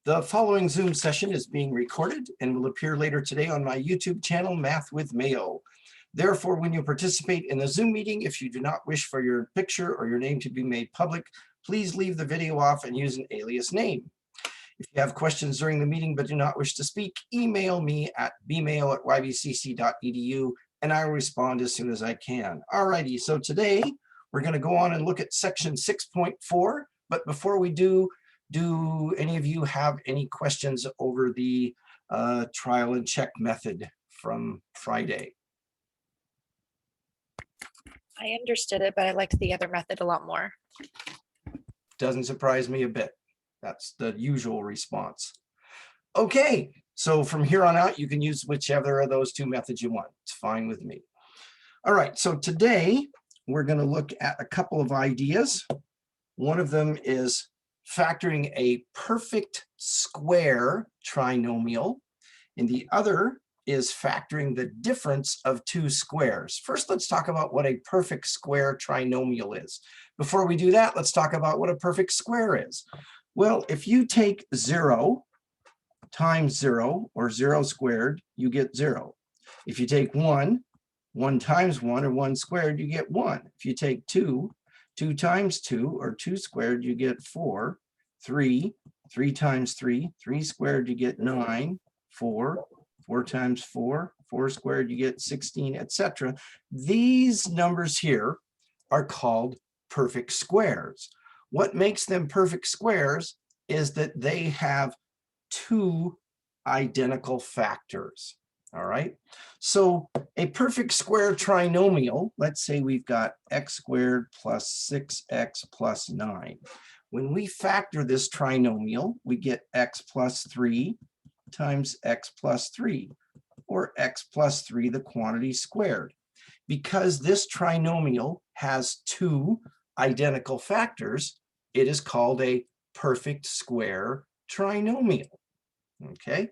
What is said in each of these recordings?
The following Zoom session is being recorded and will appear later today on my YouTube channel, Math with Mayo. Therefore, when you participate in the Zoom meeting, if you do not wish for your picture or your name to be made public, please leave the video off and use an alias name. If you have questions during the meeting but do not wish to speak, email me at bmail@ybcc.edu and I will respond as soon as I can. Alrighty, so today we're going to go on and look at section 6.4, but before we do any of you have any questions over the trial and check method from Friday? I understood it, but I liked the other method a lot more. Doesn't surprise me a bit. That's the usual response. Okay, so from here on out, you can use whichever of those two methods you want. It's fine with me. All right, so today we're going to look at a couple of ideas. One of them is factoring a perfect square trinomial, and the other is factoring the difference of two squares. First, let's talk about what a perfect square trinomial is. Before we do that, let's talk about what a perfect square is. Well, if you take 0 times 0, or 0 squared, you get 0. If you take 1 times 1, or 1 squared, you get 1. If you take 2 times 2, or 2 squared, you get 4. 3 times 3 squared, you get 9. 4 times 4 squared, you get 16, etc. These numbers here are called perfect squares. What makes them perfect squares is that they have two identical factors. All right, so a perfect square trinomial, let's say we've got x squared plus 6x plus 9. When we factor this trinomial, we get x plus 3 times x plus 3, or x plus 3, the quantity squared. Because this trinomial has two identical factors, it is called a perfect square trinomial. Okay,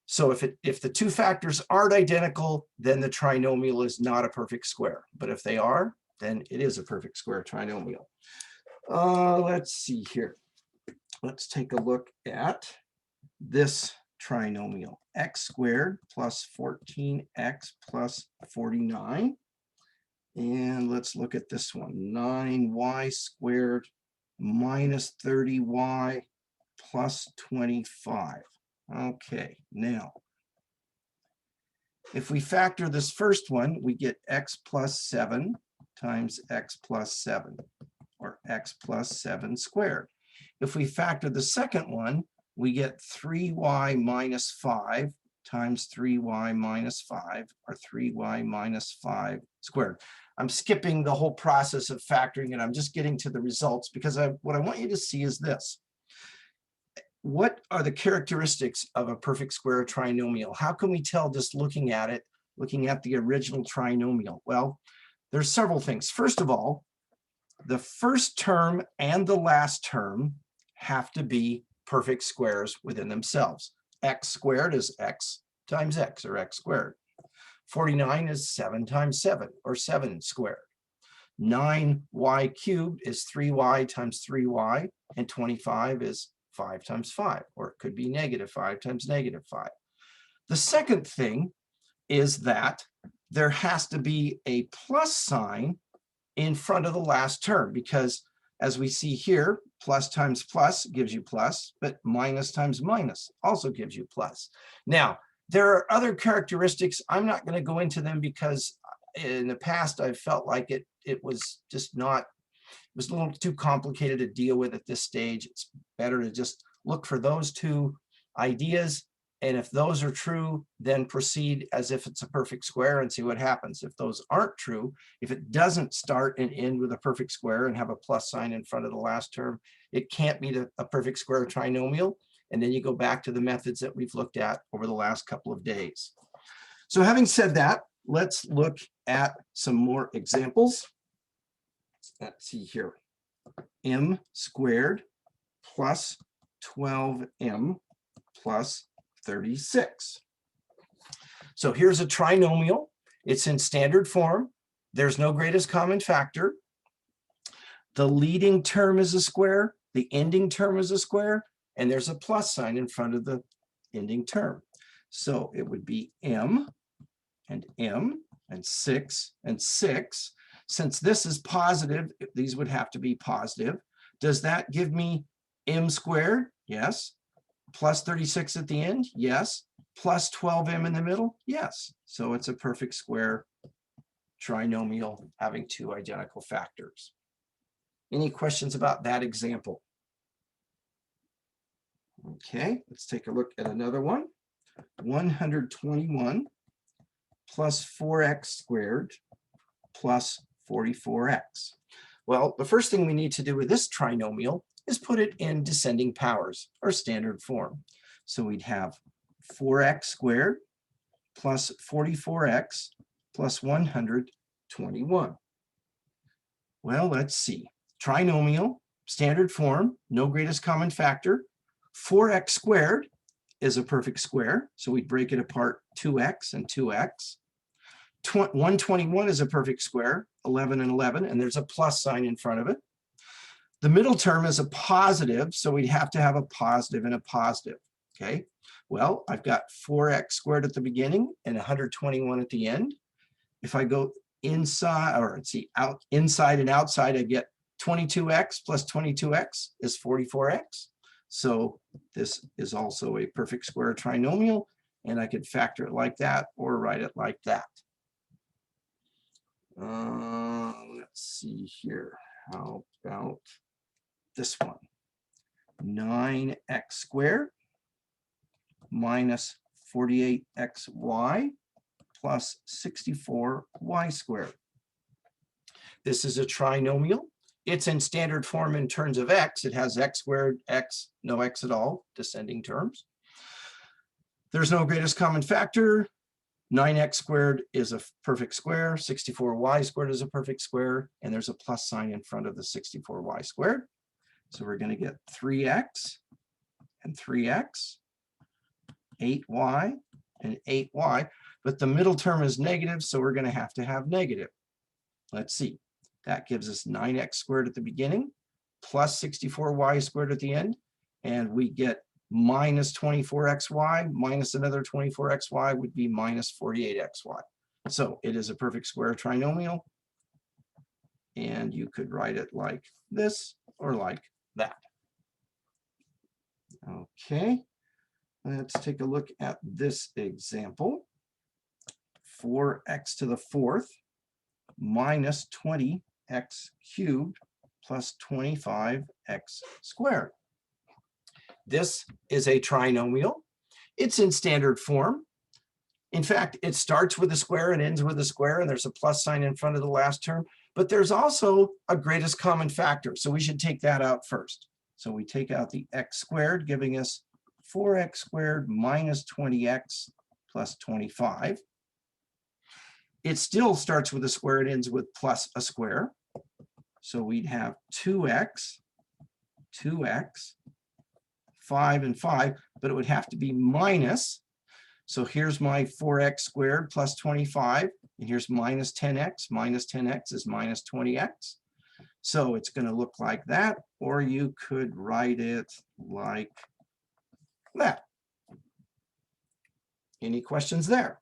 so if the two factors aren't identical, then the trinomial is not a perfect square. But if they are, then it is a perfect square trinomial. Let's see here. Let's take a look at this trinomial. X squared plus 14x plus 49. And let's look at this one. 9y squared minus 30y plus 25. Okay, now, if we factor this first one, we get x plus 7 times x plus 7, or x plus 7 squared. If we factor the second one, we get 3y minus 5 times 3y minus 5, or 3y minus 5 squared. I'm skipping the whole process of factoring, and I'm just getting to the results because what I want you to see is this. What are the characteristics of a perfect square trinomial? How can we tell just looking at it, looking at the original trinomial? Well, there's several things. First of all, the first term and the last term have to be perfect squares within themselves. X squared is x times x, or x squared. 49 is 7 times 7, or 7 squared. 9y cubed is 3y times 3y, and 25 is 5 times 5, or it could be negative 5 times negative 5. The second thing is that there has to be a plus sign in front of the last term, because as we see here, plus times plus gives you plus, but minus times minus also gives you plus. Now, there are other characteristics. I'm not going to go into them because in the past I've felt like it was just not, it was a little too complicated to deal with at this stage. It's better to just look for those two ideas, and if those are true, then proceed as if it's a perfect square and see what happens. If those aren't true, if it doesn't start and end with a perfect square and have a plus sign in front of the last term, it can't be a perfect square trinomial. And then you go back to the methods that we've looked at over the last couple of days. So having said that, let's look at some more examples. Let's see here. M squared plus 12m plus 36. So here's a trinomial. It's in standard form. There's no greatest common factor. The leading term is a square. The ending term is a square. and there's a plus sign in front of the ending term. So it would be M and 6 and 6. Since this is positive, these would have to be positive. Does that give me M squared? Yes. Plus 36 at the end? Yes. Plus 12M in the middle? Yes. So it's a perfect square trinomial having two identical factors. Any questions about that example? Okay, let's take a look at another one. 121 plus 4x squared plus 44x. Well, the first thing we need to do with this trinomial is put it in descending powers, or standard form. So we'd have 4x squared plus 44x plus 121. Well, let's see. Trinomial, standard form, no greatest common factor. 4x squared is a perfect square, so we'd break it apart 2x and 2x. 121 is a perfect square, 11 and 11, and there's a plus sign in front of it. The middle term is a positive, so we'd have to have a positive and a positive, okay? Well, I've got 4x squared at the beginning and 121 at the end. If I go inside, or let's see, inside and outside, I get 22x plus 22x is 44x. So this is also a perfect square trinomial, and I could factor it like that or write it like that. Let's see here. How about this one? 9x squared minus 48xy plus 64y squared. This is a trinomial. It's in standard form in terms of x. It has x squared, x, no x at all, descending terms. There's no greatest common factor. 9x squared is a perfect square. 64y squared is a perfect square. And there's a plus sign in front of the 64y squared. So we're going to get 3x and 3x, 8y and 8y. But the middle term is negative, so we're going to have negative. Let's see. That gives us 9x squared at the beginning, plus 64y squared at the end, and we get minus 24xy minus another 24xy would be minus 48xy. So it is a perfect square trinomial, and you could write it like this or like that. Okay, let's take a look at this example. 4x to the fourth minus 20x cubed plus 25x squared. This is a trinomial. It's in standard form. In fact, it starts with a square and ends with a square, and there's a plus sign in front of the last term, but there's also a greatest common factor, so we should take that out first. So we take out the x squared, giving us 4x squared minus 20x plus 25. It still starts with a square, it ends with plus a square. So we'd have 2x, 5 and 5, but it would have to be minus. So here's my 4x squared plus 25, and here's minus 10x. Minus 10x is minus 20x. So it's going to look like that, or you could write it like that. Any questions there?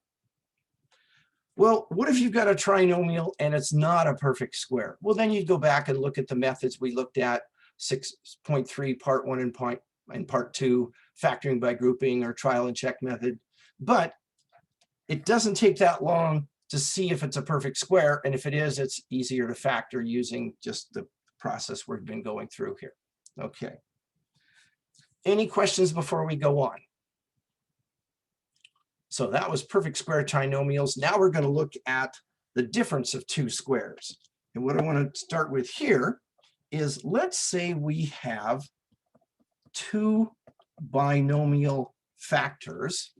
Well, what if you've got a trinomial and it's not a perfect square? Well, then you'd go back and look at the methods we looked at, 6.3, part 1 and part 2, factoring by grouping or trial and check method. But it doesn't take that long to see if it's a perfect square. And if it is, it's easier to factor using just the process we've been going through here. Okay. Any questions before we go on? So that was perfect square trinomials. Now we're going to look at the difference of two squares. And what I want to start with here is, let's say we have two binomial factors,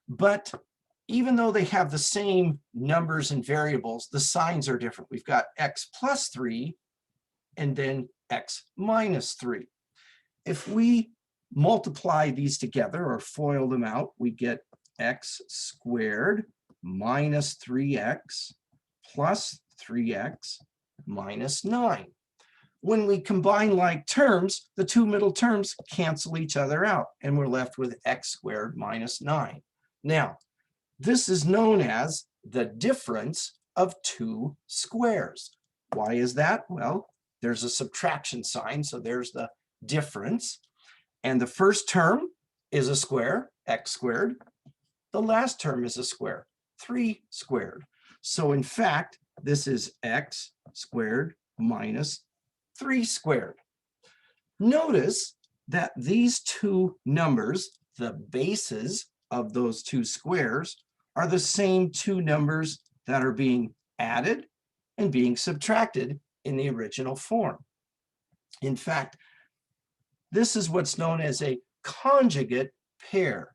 but even though they have the same numbers and variables, the signs are different. We've got x plus 3 and then x minus 3. If we multiply these together or FOIL them out, we get x squared minus 3x plus 3x minus 9. when we combine like terms, the two middle terms cancel each other out, and we're left with x squared minus 9. Now, this is known as the difference of two squares. Why is that? Well, there's a subtraction sign, so there's the difference. And the first term is a square, x squared. The last term is a square, 3 squared. So in fact, this is x squared minus 3 squared. Notice that these two numbers, the bases of those two squares, are the same two numbers that are being added and being subtracted in the original form. In fact, this is what's known as a conjugate pair.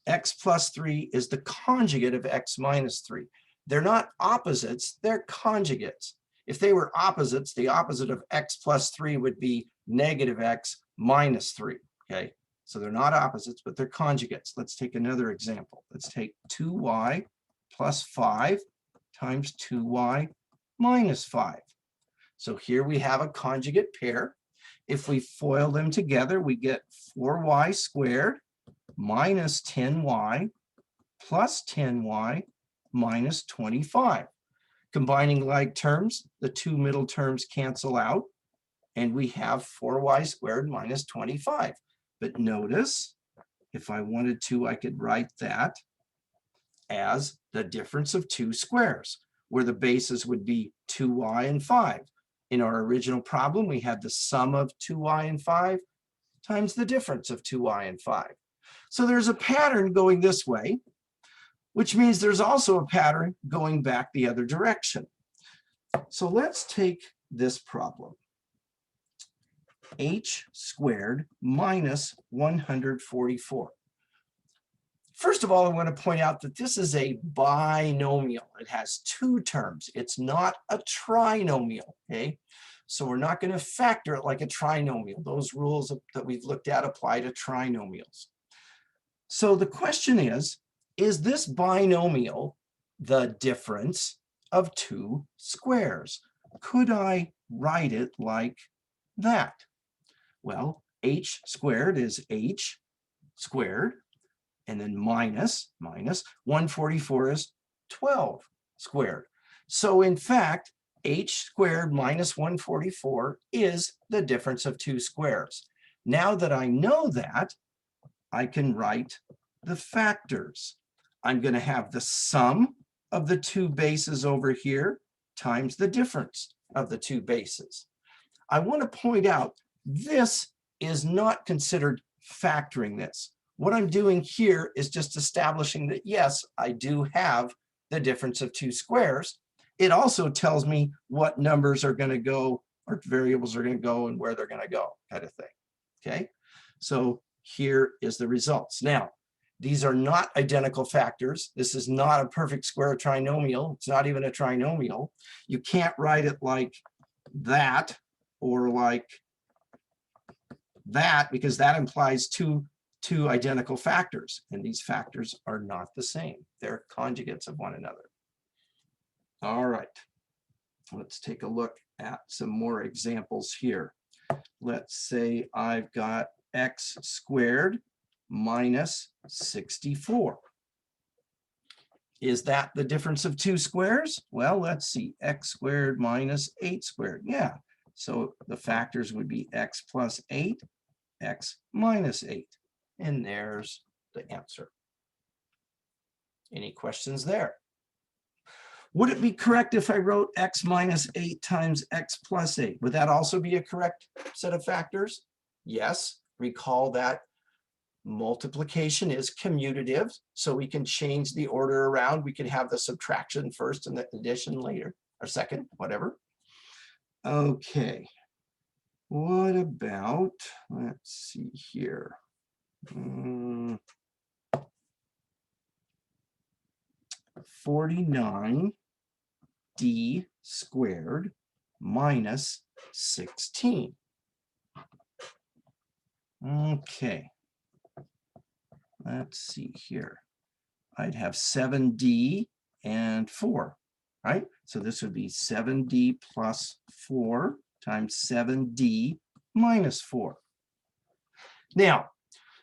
X plus 3 is the conjugate of x minus 3. They're not opposites, they're conjugates. If they were opposites, the opposite of x plus 3 would be negative x minus 3, okay? So they're not opposites, but they're conjugates. Let's take another example. Let's take 2y plus 5 times 2y minus 5. So here we have a conjugate pair. If we FOIL them together, we get 4y squared minus 10y plus 10y minus 25. Combining like terms, the two middle terms cancel out, and we have 4y squared minus 25. But notice, if I wanted to, I could write that as the difference of two squares, where the bases would be 2y and 5. In our original problem, we had the sum of 2y and 5 times the difference of 2y and 5. So there's a pattern going this way, which means there's also a pattern going back the other direction. So let's take this problem. H squared minus 144. First of all, I want to point out that this is a binomial. It has two terms. It's not a trinomial, okay? So we're not going to factor it like a trinomial. Those rules that we've looked at apply to trinomials. So the question is this binomial the difference of two squares? Could I write it like that? Well, h squared is h squared, and then minus 144 is 12 squared. So in fact, h squared minus 144 is the difference of two squares. Now that I know that, I can write the factors. I'm going to have the sum of the two bases over here times the difference of the two bases. I want to point out this is not considered factoring this. What I'm doing here is just establishing that, yes, I do have the difference of two squares. It also tells me what numbers are going to go, or variables are going to go, and where they're going to go, kind of thing. Okay, so here is the results. Now, these are not identical factors. This is not a perfect square trinomial. It's not even a trinomial. You can't write it like that or like that, because that implies two identical factors, and these factors are not the same. They're conjugates of one another. All right, let's take a look at some more examples here. Let's say I've got x squared minus 64. Is that the difference of two squares? Well, let's see, x squared minus 8 squared. Yeah, so the factors would be x plus 8, x minus 8. And there's the answer. Any questions there? Would it be correct if I wrote x minus 8 times x plus 8? Would that also be a correct set of factors? Yes. Recall that multiplication is commutative, so we can change the order around. We can have the subtraction first and the addition later, or second, whatever. Okay. What about, let's see here. 49d squared minus 16. Okay, let's see here. I'd have 7d and 4, right? So this would be 7d plus 4 times 7d minus 4. Now,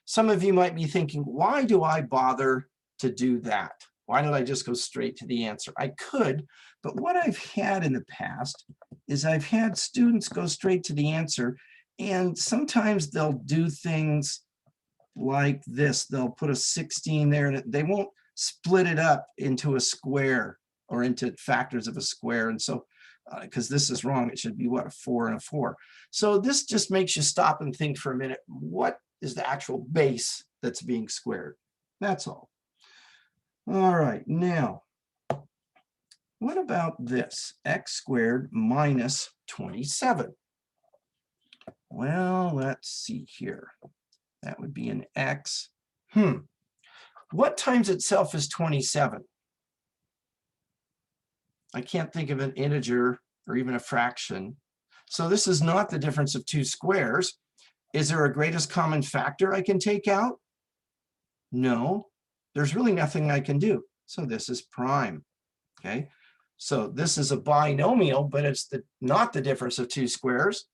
some of you might be thinking, why do I bother to do that? Why don't I just go straight to the answer? I could, but what I've had in the past is I've had students go straight to the answer, and sometimes they'll do things like this. They'll put a 16 there, and they won't split it up into a square or into factors of a square. And so, because this is wrong, it should be what, a 4 and a 4. So this just makes you stop and think for a minute, what is the actual base that's being squared? That's all. All right, now, what about this? X squared minus 27. Well, let's see here. That would be an X. What times itself is 27? I can't think of an integer or even a fraction. So this is not the difference of two squares. Is there a greatest common factor I can take out? No, there's really nothing I can do. So this is prime, okay? So this is a binomial, but it's not the difference of two squares.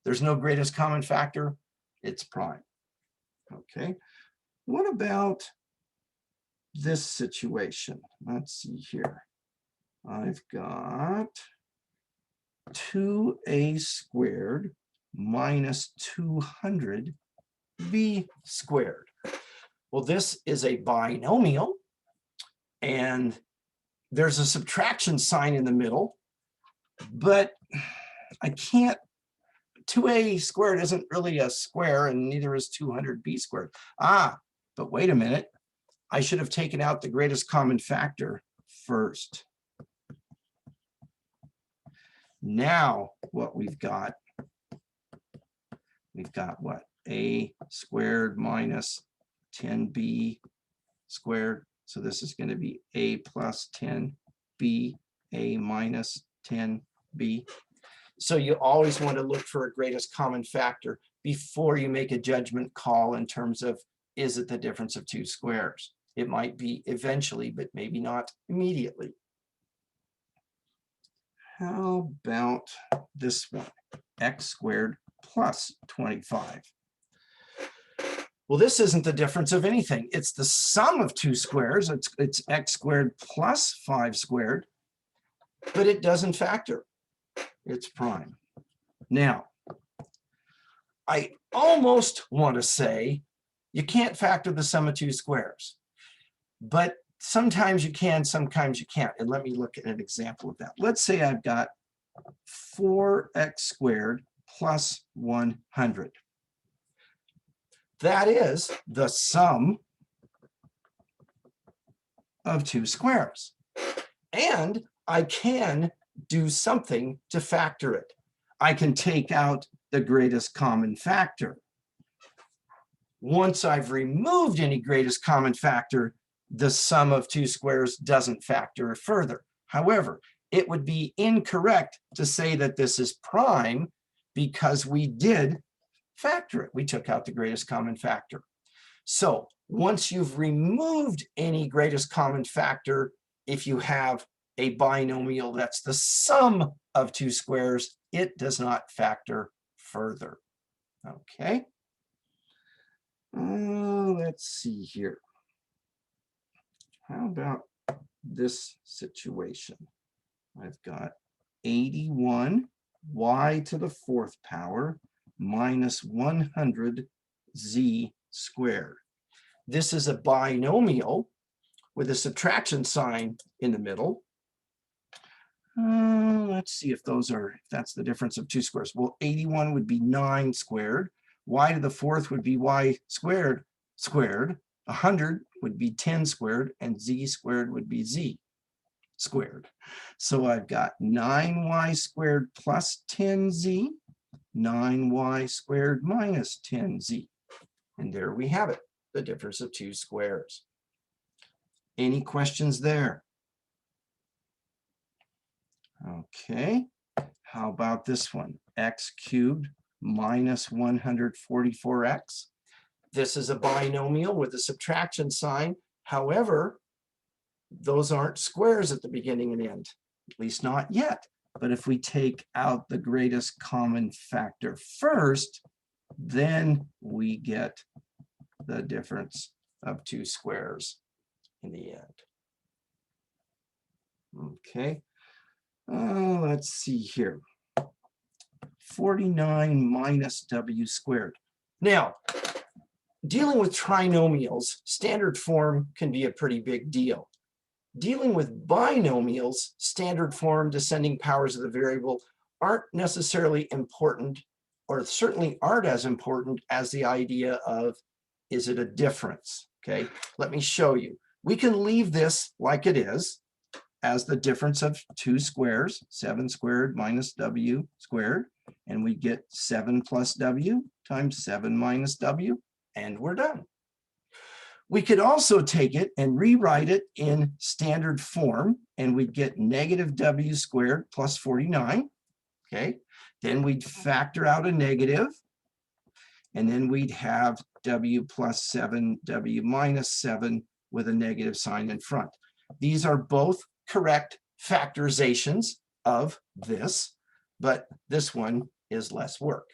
There's no greatest common factor. It's prime, okay? What about this situation? Let's see here. I've got 2a squared minus 200b squared. Well, this is a binomial, and there's a subtraction sign in the middle, but I can't, 2a squared isn't really a square, and neither is 200b squared. But wait a minute. I should have taken out the greatest common factor first. Now, what we've got what? A squared minus 10b squared. So this is going to be a plus 10b, a minus 10b. So you always want to look for a greatest common factor before you make a judgment call in terms of, is it the difference of two squares? It might be eventually, but maybe not immediately. How about this one? X squared plus 25. Well, this isn't the difference of anything. It's the sum of two squares. It's x squared plus 5 squared, but it doesn't factor. It's prime. Now, I almost want to say you can't factor the sum of two squares, but sometimes you can, sometimes you can't. And let me look at an example of that. Let's say I've got 4x squared plus 100. That is the sum of two squares. And I can do something to factor it. I can take out the greatest common factor. Once I've removed any greatest common factor, the sum of two squares doesn't factor further. However, it would be incorrect to say that this is prime because we did factor it. We took out the greatest common factor. So once you've removed any greatest common factor, if you have a binomial that's the sum of two squares, it does not factor further. Okay. Let's see here. How about this situation? I've got 81 y to the 4th power minus 100 z squared. This is a binomial with a subtraction sign in the middle. Let's see if that's the difference of two squares. Well, 81 would be 9 squared. Y to the 4th would be y squared squared. 100 would be 10 squared, and z squared would be z squared. So I've got 9y squared plus 10z, 9y squared minus 10z. And there we have it, the difference of two squares. Any questions there? Okay, how about this one? X cubed minus 144x. This is a binomial with a subtraction sign. However, those aren't squares at the beginning and end, at least not yet. But if we take out the greatest common factor first, then we get the difference of two squares in the end. Okay, let's see here. 49 minus w squared. Now, dealing with trinomials, standard form can be a pretty big deal. Dealing with binomials, standard form, descending powers of the variable aren't necessarily important, or certainly aren't as important as the idea of, is it a difference? Okay, let me show you. We can leave this like it is, as the difference of two squares, 7 squared minus w squared, and we get 7 plus w times 7 minus w, and we're done. We could also take it and rewrite it in standard form, and we'd get negative w squared plus 49, okay? Then we'd factor out a negative, and then we'd have w plus 7, w minus 7 with a negative sign in front. These are both correct factorizations of this, but this one is less work.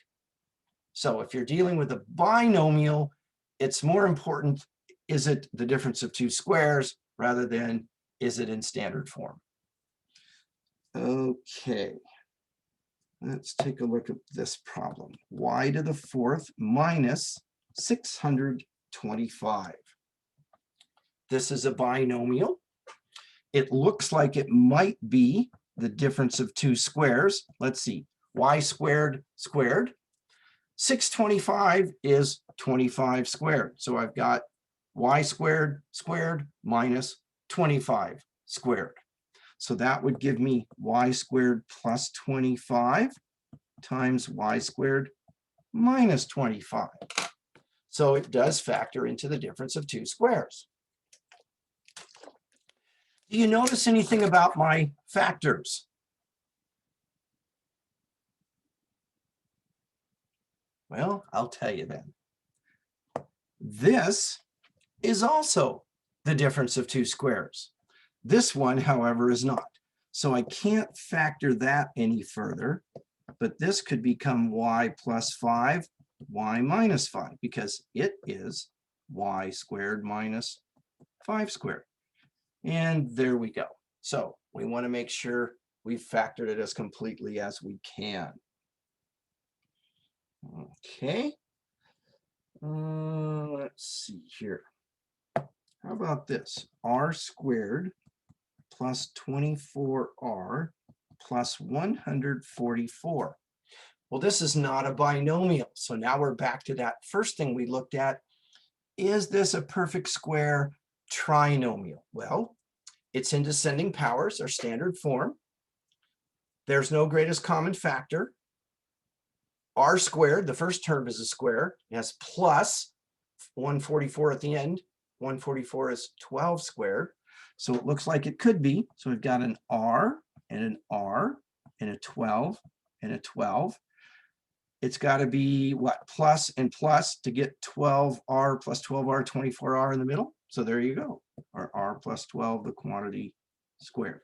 So if you're dealing with a binomial, it's more important, is it the difference of two squares rather than is it in standard form? Okay, let's take a look at this problem. Y to the fourth minus 625. This is a binomial. It looks like it might be the difference of two squares. Let's see, y squared squared. 625 is 25 squared. So I've got y squared squared minus 25 squared. So that would give me y squared plus 25 times y squared minus 25. So it does factor into the difference of two squares. Do you notice anything about my factors? Well, I'll tell you then. This is also the difference of two squares. This one, however, is not. So I can't factor that any further, but this could become y plus 5, y minus 5, because it is y squared minus 5 squared. And there we go. So we want to make sure we've factored it as completely as we can. Okay. Let's see here. How about this? R squared plus 24r plus 144. Well, this is not a binomial. So now we're back to that first thing we looked at. Is this a perfect square trinomial? Well, it's in descending powers, or standard form. There's no greatest common factor. R squared, the first term is a square. It has plus 144 at the end. 144 is 12 squared. So it looks like it could be. So we've got an R and an R and a 12 and a 12. It's got to be what? Plus and plus to get 12R plus 12R, 24R in the middle. So there you go. Or R plus 12, the quantity squared.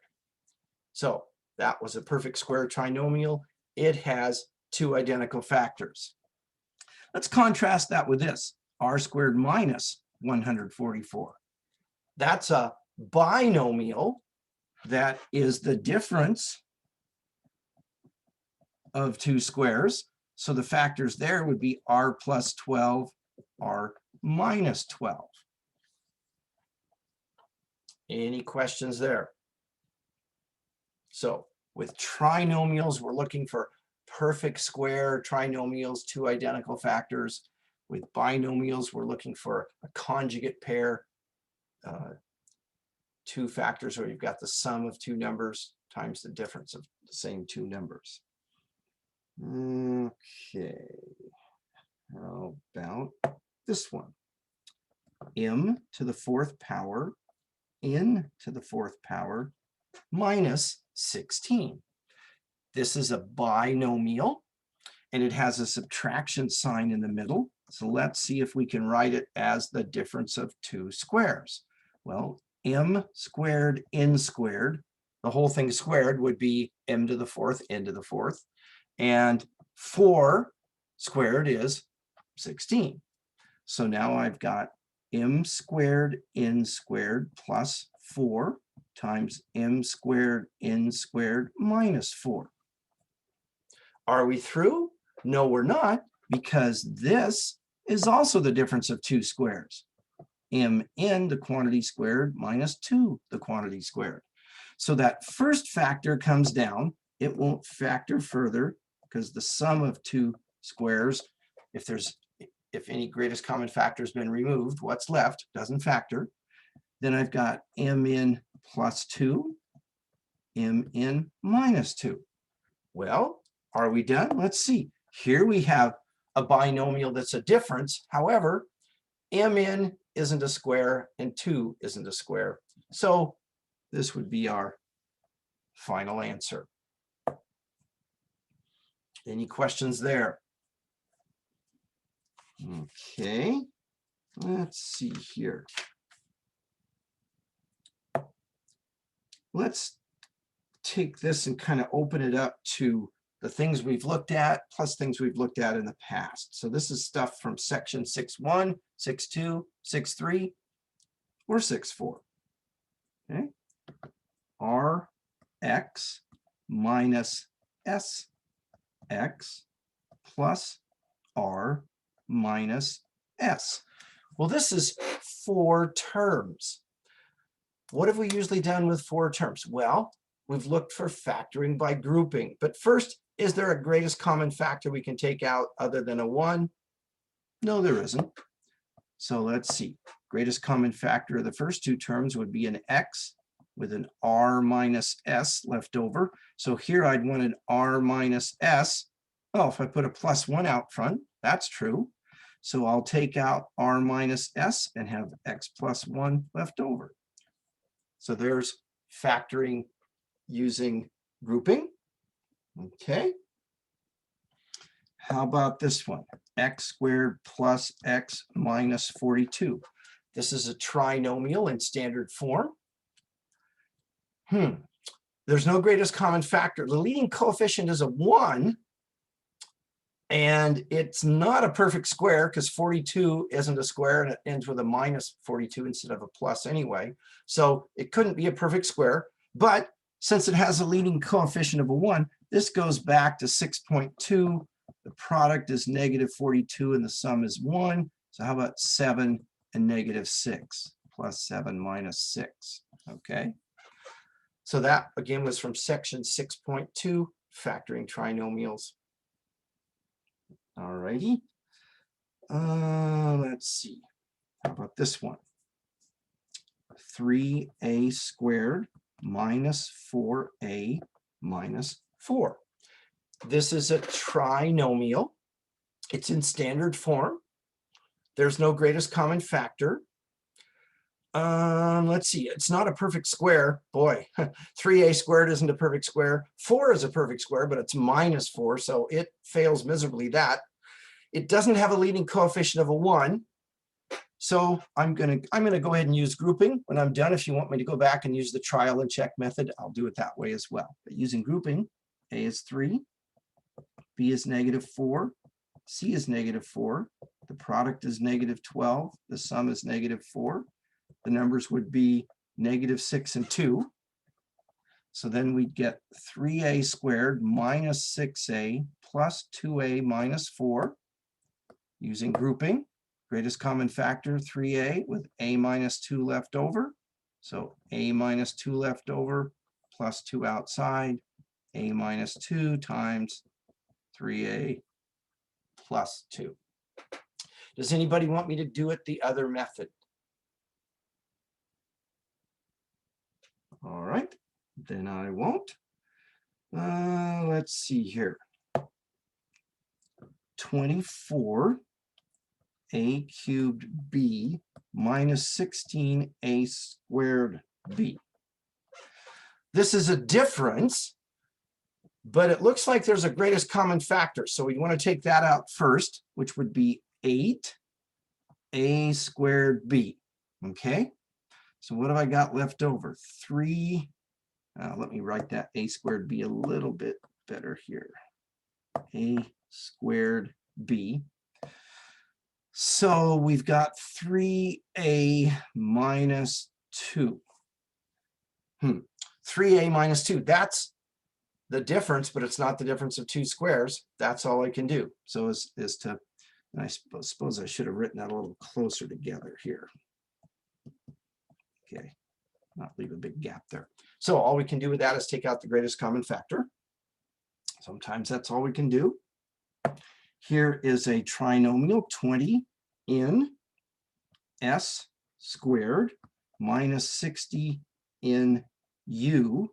So that was a perfect square trinomial. It has two identical factors. Let's contrast that with this, R squared minus 144. That's a binomial that is the difference of two squares. So the factors there would be R plus 12, R minus 12. Any questions there? So with trinomials, we're looking for perfect square trinomials, two identical factors. With binomials, we're looking for a conjugate pair, two factors where you've got the sum of two numbers times the difference of the same two numbers. Okay, how about this one? M to the fourth power, n to the fourth power, minus 16. This is a binomial, and it has a subtraction sign in the middle. So let's see if we can write it as the difference of two squares. Well, m squared n squared the whole thing squared would be m to the fourth, n to the fourth. And 4 squared is 16. So now I've got m squared n squared plus 4 times m squared n squared minus 4. Are we through? No, we're not, because this is also the difference of two squares. Mn, the quantity squared, minus 2, the quantity squared. So that first factor comes down. It won't factor further because the sum of two squares, if any greatest common factor has been removed, what's left doesn't factor. Then I've got mn plus 2, mn minus 2. Well, are we done? Let's see. Here we have a binomial that's a difference. However, mn isn't a square and 2 isn't a square. So this would be our final answer. Any questions there? Okay, let's see here. Let's take this and kind of open it up to the things we've looked at plus things we've looked at in the past. So this is stuff from section 6.1, 6.2, 6.3, or 6.4. Okay, Rx minus Sx plus R minus S. Well, this is 4 terms. What have we usually done with 4 terms? Well, we've looked for factoring by grouping. But first, is there a greatest common factor we can take out other than a 1? No, there isn't. So let's see. Greatest common factor of the first 2 terms would be an x with an r minus s left over. So here I'd want an r minus s. Oh, if I put a plus 1 out front, that's true. So I'll take out r minus s and have x plus 1 left over. So there's factoring using grouping. Okay. How about this one? X squared plus x minus 42. This is a trinomial in standard form. There's no greatest common factor. The leading coefficient is a 1. And it's not a perfect square because 42 isn't a square and it ends with a minus 42 instead of a plus anyway. So it couldn't be a perfect square. But since it has a leading coefficient of a 1, this goes back to 6.2. The product is negative 42 and the sum is 1. So how about 7 and negative 6? Plus 7 minus 6. Okay. So that again was from section 6.2, factoring trinomials. All righty. Let's see. How about this one? 3a squared minus 4a minus 4. This is a trinomial. It's in standard form. There's no greatest common factor. Let's see. It's not a perfect square. Boy, 3a squared isn't a perfect square. 4 is a perfect square, but it's minus 4, so it fails miserably that. It doesn't have a leading coefficient of a 1. So I'm gonna go ahead and use grouping. When I'm done, if you want me to go back and use the trial and check method, I'll do it that way as well. But using grouping, a is 3, b is negative 4, c is negative 4, the product is negative 12, the sum is negative 4. The numbers would be negative 6 and 2. So then we'd get 3a squared minus 6a plus 2a minus 4. Using grouping, greatest common factor 3a with a minus 2 left over. So a minus 2 left over plus 2 outside, a minus 2 times 3a plus 2. Does anybody want me to do it the other method? All right, then I won't. Let's see here. 24a cubed b minus 16a squared b. This is a difference, but it looks like there's a greatest common factor. So we want to take that out first, which would be 8a squared b. Okay. So what have I got left over? 3 Let me write that a squared b a little bit better here. A squared b. So we've got 3a minus 2. 3a minus 2, that's the difference, but it's not the difference of two squares. That's all I can do. So is to, and I suppose I should have written that a little closer together here. Okay, not leave a big gap there. So all we can do with that is take out the greatest common factor. Sometimes that's all we can do. Here is a trinomial, 20 in s squared minus 60 in u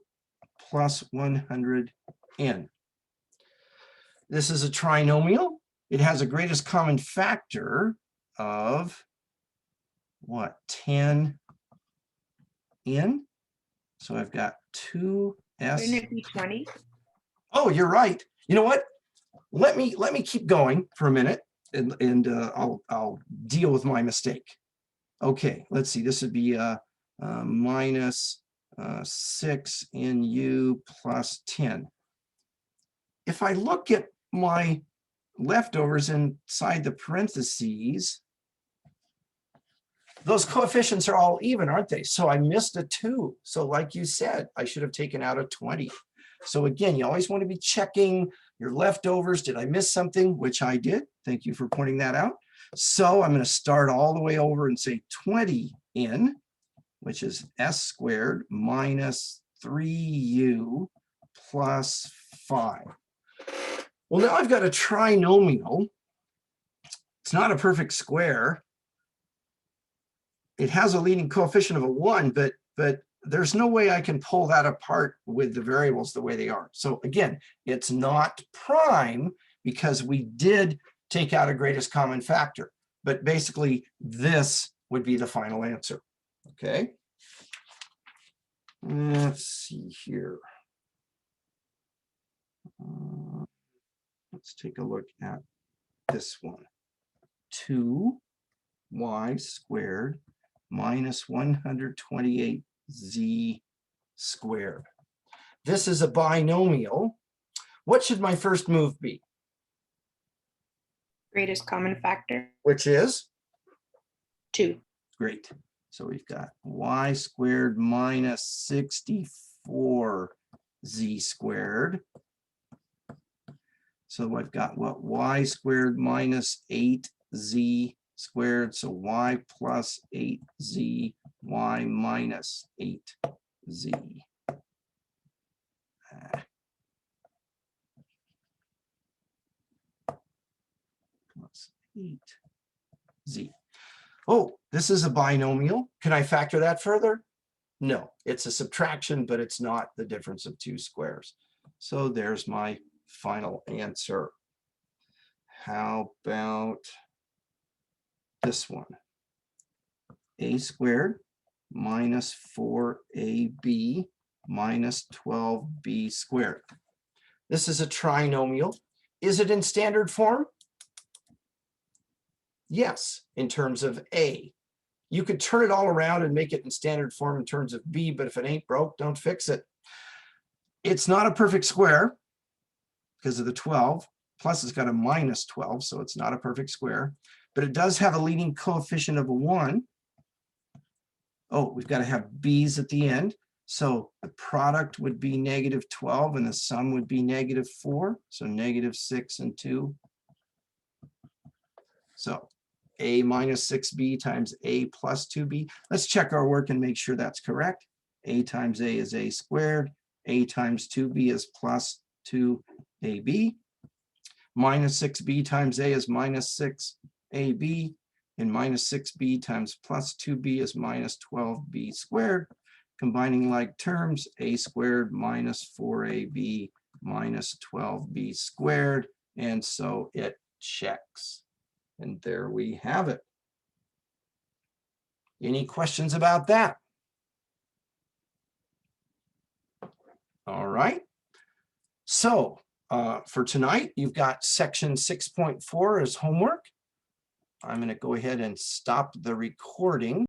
plus 100 n. This is a trinomial. It has a greatest common factor of what, 10 in? So I've got 2s. Wouldn't it be 20? Oh, you're right. You know what? Let me keep going for a minute, and I'll deal with my mistake. Okay, let's see. This would be minus 6 in u plus 10. If I look at my leftovers inside the parentheses, those coefficients are all even, aren't they? So I missed a 2. So like you said, I should have taken out a 20. So again, you always want to be checking your leftovers. Did I miss something? Which I did. Thank you for pointing that out. So I'm going to start all the way over and say 20 in, which is s squared minus 3u plus 5. Well, now I've got a trinomial. It's not a perfect square. It has a leading coefficient of a 1, but there's no way I can pull that apart with the variables the way they are. So again, it's not prime because we did take out a greatest common factor. But basically, this would be the final answer. Okay. Let's see here. Let's take a look at this one. 2y squared minus 128z squared. This is a binomial. What should my first move be? Greatest common factor, Which is? 2. Great. So we've got y squared minus 64z squared. So I've got what? Y squared minus 8z squared. So y plus 8z, y minus 8z. Plus 8z. Oh, this is a binomial. Can I factor that further? No, it's a subtraction, but it's not the difference of two squares. So there's my final answer. How about this one? A squared minus 4ab minus 12b squared. This is a trinomial. Is it in standard form? Yes, in terms of A. You could turn it all around and make it in standard form in terms of B, but if it ain't broke, don't fix it. It's not a perfect square because of the 12, plus it's got a minus 12, so it's not a perfect square, but it does have a leading coefficient of a 1. Oh, we've got to have b's at the end. So the product would be negative 12 and the sum would be negative 4. So negative 6 and 2. So a minus 6b times a plus 2b. Let's check our work and make sure that's correct. A times a is a squared. A times 2b is plus 2ab. Minus 6b times a is minus 6ab. And minus 6b times plus 2b is minus 12b squared. Combining like terms, a squared minus 4ab minus 12b squared. And so it checks. And there we have it. Any questions about that? All right. So for tonight, you've got section 6.4 as homework. I'm going to go ahead and stop the recording.